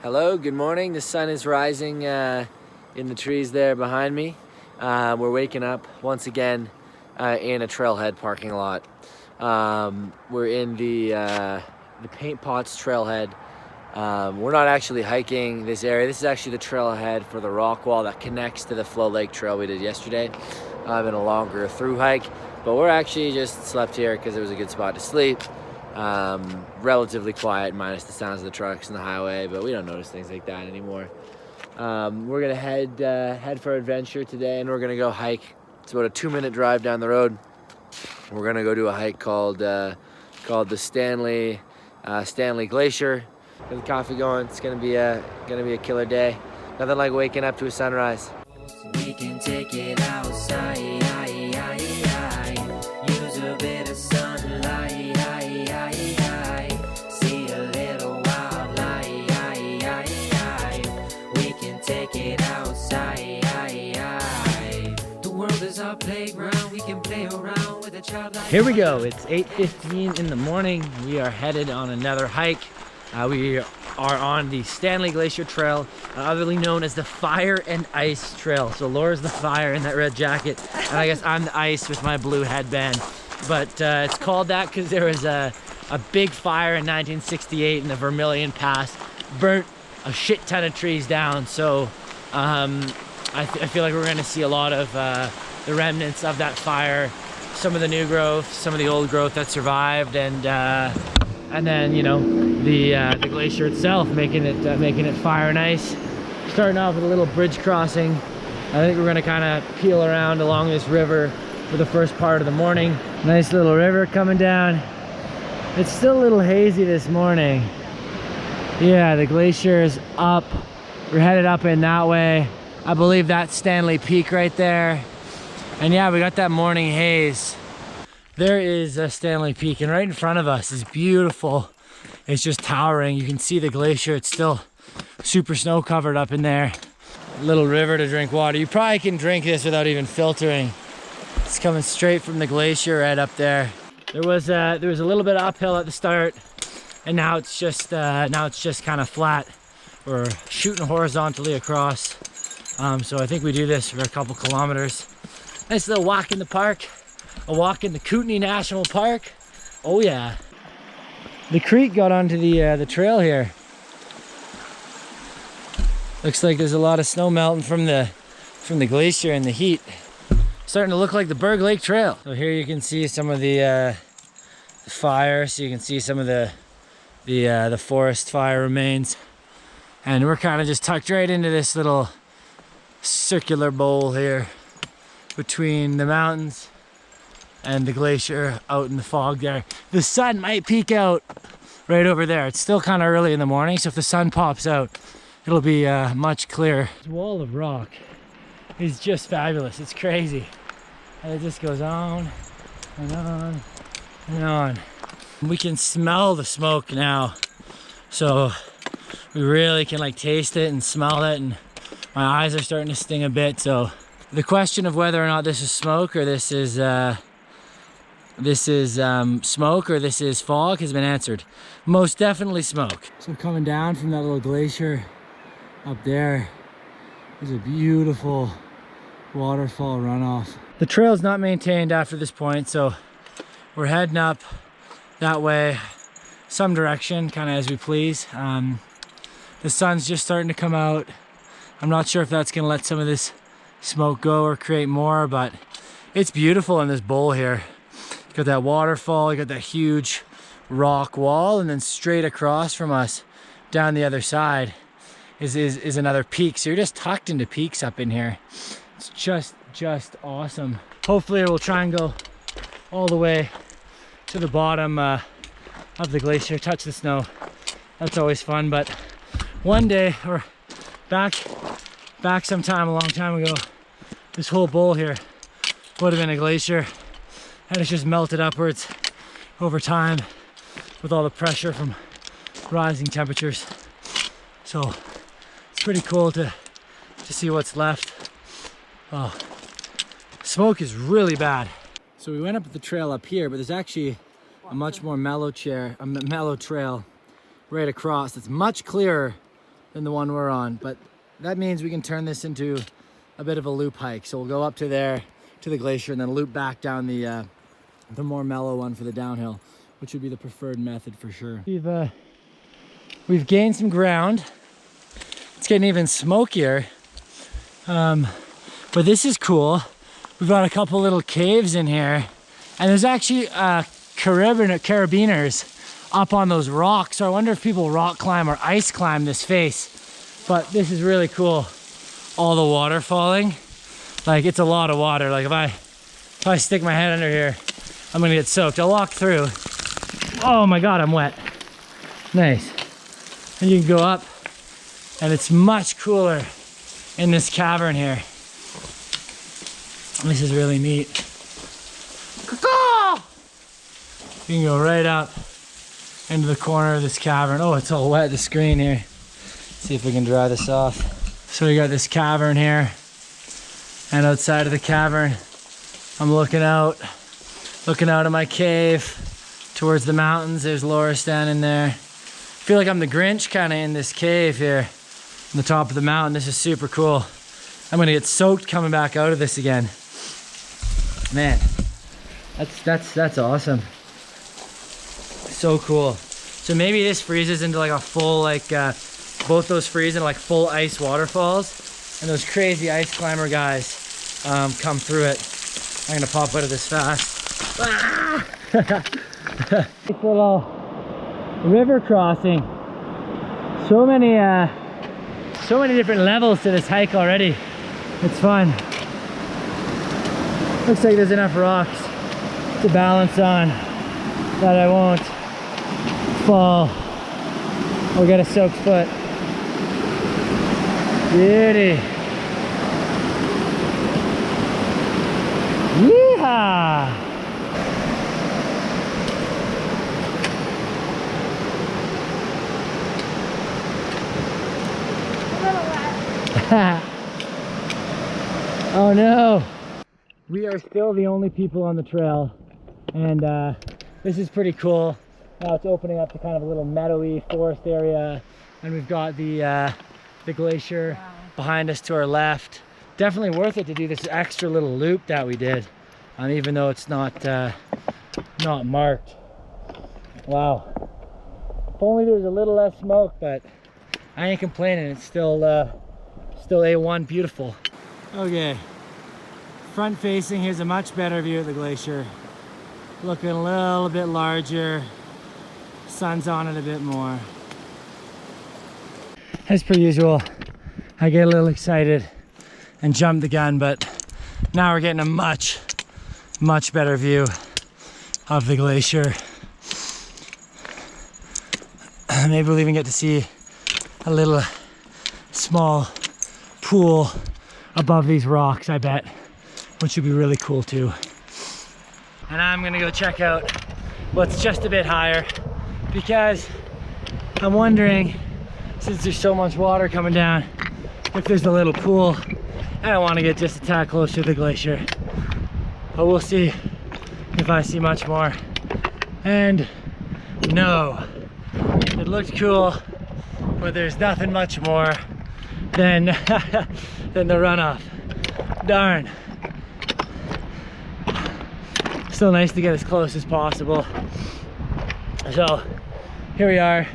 Hello, good morning. The sun is rising in the trees there behind me. We're waking up once again in a trailhead parking lot. We're in the Paint Pots trailhead. We're not actually hiking this area. This is actually the trailhead for the rock wall that connects to the Flow Lake Trail we did yesterday. In a longer through hike, but we're actually just slept here because it was a good spot to sleep. Relatively quiet, minus the sounds of the trucks and the highway, but we don't notice things like that anymore. We're gonna head for adventure today, and we're gonna go hike. It's about a 2-minute drive down the road. We're gonna go do a hike called the Stanley Glacier. Get the coffee going. It's gonna be a killer day. Nothing like waking up to a sunrise. We can take it outside, use a bit of sunlight, see a little wildlife. We can take it outside. The world is our playground, we can play around with a child. Here we go, it's 8:15 in the morning. We are headed on another hike. We are on the Stanley Glacier Trail, otherly known as the Fire and Ice Trail. So Laura's the fire in that red jacket, and I guess I'm the ice with my blue headband. But it's called that because there was a big fire in 1968 in the Vermilion Pass, burnt a shit ton of trees down. So I feel like we're gonna see a lot of the remnants of that fire, some of the new growth, some of the old growth that survived, and then, you know, the glacier itself, making it fire and ice. Starting off with a little bridge crossing. I think we're gonna kind of peel around along this river for the first part of the morning. Nice little river coming down. It's still a little hazy this morning. Yeah, the glacier is up. We're headed up in that way. I believe that's Stanley Peak right there. And yeah, we got that morning haze. There is Stanley Peak, and right in front of us is beautiful. It's just towering. You can see the glacier. It's still super snow covered up in there. Little river to drink water. You probably can drink this without even filtering. It's coming straight from the glacier right up there. There was a little bit of uphill at the start, and now it's just kind of flat. We're shooting horizontally across. So I think we do this for a couple kilometers. Nice little walk in the park. A walk in the Kootenay National Park. Oh yeah. The creek got onto the trail here. Looks like there's a lot of snow melting from the glacier and the heat. Starting to look like the Berg Lake Trail. So here you can see some of the fire. So you can see some of the forest fire remains. And we're kind of just tucked right into this little circular bowl here between the mountains and the glacier out in the fog there. The sun might peek out right over there. It's still kind of early in the morning, so if the sun pops out, it'll be much clearer. This wall of rock is just fabulous. It's crazy. And it just goes on and on and on. We can smell the smoke now, so we really can like taste it and smell it, and my eyes are starting to sting a bit. So the question of whether or not this is smoke or this is smoke or this is fog has been answered. Most definitely smoke. So coming down from that little glacier up there is a beautiful waterfall runoff. The trail's not maintained after this point, so we're heading up that way, some direction, kind of as we please. The sun's just starting to come out. I'm not sure if that's gonna let some of this smoke go or create more, but it's beautiful in this bowl here. You got that waterfall, you got that huge rock wall, and then straight across from us down the other side is another peak. So you're just tucked into peaks up in here. It's just awesome. Hopefully we'll try and go all the way to the bottom of the glacier, touch the snow. That's always fun, but one day, or back sometime a long time ago, this whole bowl here would have been a glacier, and it's just melted upwards over time with all the pressure from rising temperatures. So it's pretty cool to see what's left. Oh, smoke is really bad. So we went up the trail up here, but there's actually a much more mellow trail right across. It's much clearer than the one we're on, but that means we can turn this into a bit of a loop hike. So we'll go up to there, to the glacier, and then loop back down the more mellow one for the downhill, which would be the preferred method for sure. We've gained some ground. It's getting even smokier, but this is cool. We've got a couple little caves in here, and there's actually carabiners up on those rocks. So I wonder if people rock climb or ice climb this face. But this is really cool. All the water falling. Like, it's a lot of water. Like if I stick my head under here, I'm gonna get soaked. I'll walk through. Oh my God, I'm wet. Nice. And you can go up, and it's much cooler in this cavern here. This is really neat. You can go right up into the corner of this cavern. Oh, it's all wet, the screen here. See if we can dry this off. So we got this cavern here, and outside of the cavern, I'm looking out of my cave towards the mountains. There's Laura standing there. I feel like I'm the Grinch kind of in this cave here on the top of the mountain. This is super cool. I'm gonna get soaked coming back out of this again. Man, that's awesome. So cool. So maybe this freezes into like a full, like both those freeze into like full ice waterfalls, and those crazy ice climber guys come through it. I'm gonna pop out of this fast. This little river crossing. So many different levels to this hike already. It's fun. Looks like there's enough rocks to balance on that I won't fall or get a soaked foot. Beauty. Yeehaw! Oh no! We are still the only people on the trail, and this is pretty cool. Now it's opening up to kind of a little meadowy forest area, and we've got the glacier behind us to our left. Definitely worth it to do this extra little loop that we did, even though it's not marked. Wow. If only there was a little less smoke, but I ain't complaining. It's still A1 beautiful. Okay, front facing, here's a much better view of the glacier. Looking a little bit larger. Sun's on it a bit more. As per usual, I get a little excited and jump the gun, but now we're getting a much better view of the glacier. Maybe we'll even get to see a little small pool above these rocks, I bet, which would be really cool too. And I'm gonna go check out what's just a bit higher, because I'm wondering, since there's so much water coming down, if there's a little pool. I don't want to get just a tad closer to the glacier, but we'll see if I see much more. And no, it looked cool, but there's nothing much more than than the runoff. Darn. Still nice to get as close as possible. So here we are.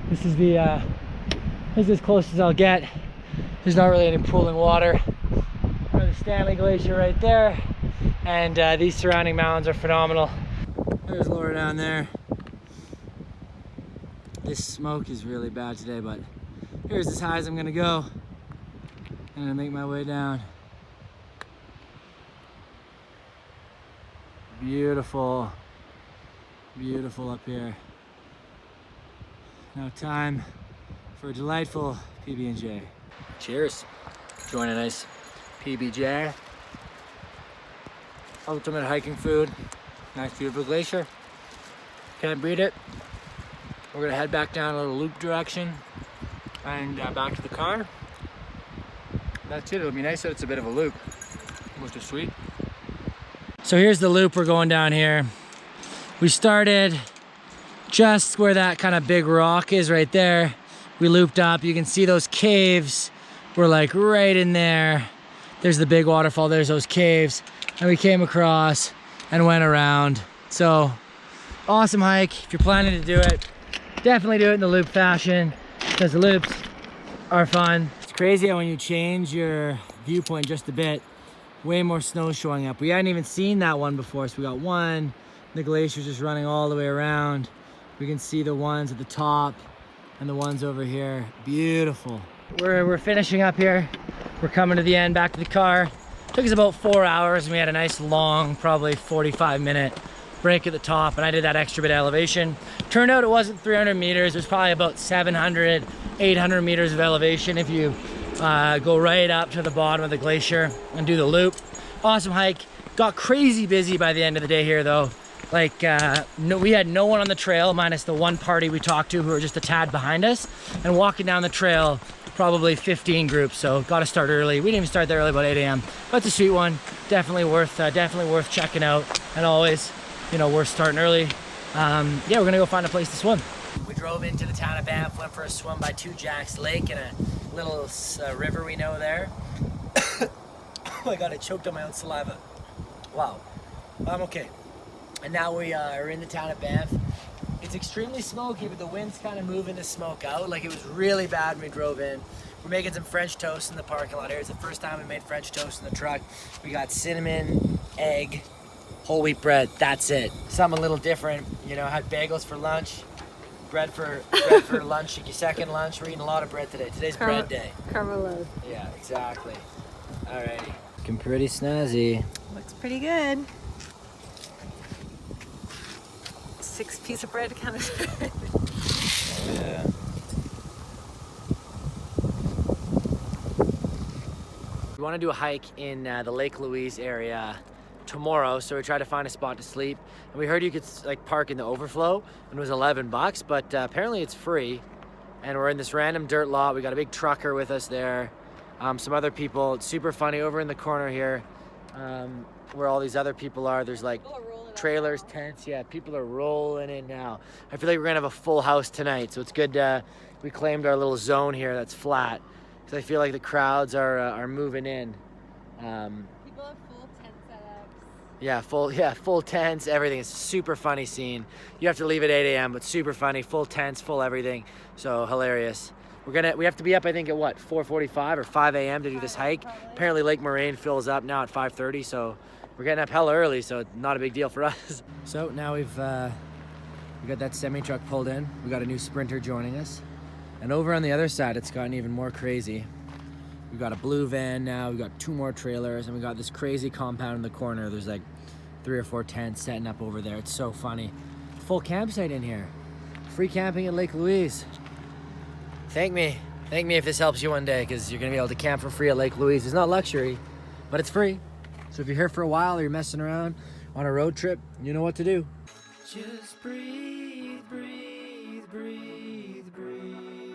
This is as close as I'll get. There's not really any pooling water. There's the Stanley Glacier right there, and these surrounding mountains are phenomenal. There's Laura down there. This smoke is really bad today, but here's as high as I'm gonna go. I'm gonna make my way down. Beautiful, beautiful up here. Now time for a delightful PB&J. Cheers. Enjoying a nice PB&J. Ultimate hiking food. Nice view of the glacier. Can't beat it. We're gonna head back down a little loop direction and back to the car. That's it. It'll be nice that it's a bit of a loop, which is sweet. So here's the loop we're going down here. We started just where that kind of big rock is right there, We looped up. You can see those caves. We're like right in there. There's the big waterfall. There's those caves. And we came across and went around. So awesome hike. If you're planning to do it, definitely do it in the loop fashion because the loops are fun. It's crazy how when you change your viewpoint just a bit, way more snow showing up. We hadn't even seen that one before, so we got one. The glacier's just running all the way around. We can see the ones at the top and the ones over here. Beautiful. We're finishing up here. We're coming to the end, back to the car. Took us about 4 hours, and we had a nice long, probably 45-minute break at the top, and I did that extra bit of elevation. Turned out it wasn't 300 meters. It was probably about 700, 800 meters of elevation if you go right up to the bottom of the glacier and do the loop. Awesome hike. Got crazy busy by the end of the day here though. Like we had no one on the trail minus the one party we talked to who were just a tad behind us, and walking down the trail probably 15 groups, so got to start early. We didn't even start there early, about 8 a.m. But it's a sweet one. Definitely worth checking out, and always, you know, worth starting early. Yeah, we're gonna go find a place to swim. We drove into the town of Banff, went for a swim by Two Jacks Lake and a little river we know there. Oh my god, I choked on my own saliva. Wow, I'm okay. And now we are in the town of Banff. It's extremely smoky, but the wind's kind of moving the smoke out. Like, it was really bad when we drove in. We're making some French toast in the parking lot here. It's the first time we made French toast in the truck. We got cinnamon, egg, whole wheat bread. That's it. Something a little different. You know, had bagels for lunch, bread for lunch, your second lunch. We're eating a lot of bread today. Today's bread day. Carmelo. Yeah, exactly. Alrighty. Looking pretty snazzy. Looks pretty good. 6 pieces of bread kind of. Yeah. We want to do a hike in the Lake Louise area tomorrow, so we tried to find a spot to sleep. And we heard you could like park in the overflow, and it was $11, but apparently it's free. And we're in this random dirt lot. We got a big trucker with us there. Some other people. It's super funny over in the corner here, where all these other people are. There's like trailers, tents. Yeah, people are rolling in now. I feel like we're gonna have a full house tonight, so it's good. We claimed our little zone here that's flat, because I feel like the crowds are moving in. People have full tent setups. Yeah, full tents, everything. It's a super funny scene. You have to leave at 8 a.m., but super funny. Full tents, full everything. So hilarious. We have to be up, I think, at what, 4:45 or 5 a.m. to do this hike. Apparently Lake Moraine fills up now at 5:30, so we're getting up hella early, so it's not a big deal for us. So now we got that semi-truck pulled in. We got a new Sprinter joining us. And over on the other side, it's gotten even more crazy. We've got a blue van now, we've got 2 more trailers, and we got this crazy compound in the corner. There's like 3 or 4 tents setting up over there. It's so funny. Full campsite in here. Free camping at Lake Louise. Thank me if this helps you one day, because you're gonna be able to camp for free at Lake Louise. It's not luxury, but it's free. So if you're here for a while or you're messing around on a road trip, you know what to do. Just breathe, breathe, breathe, breathe.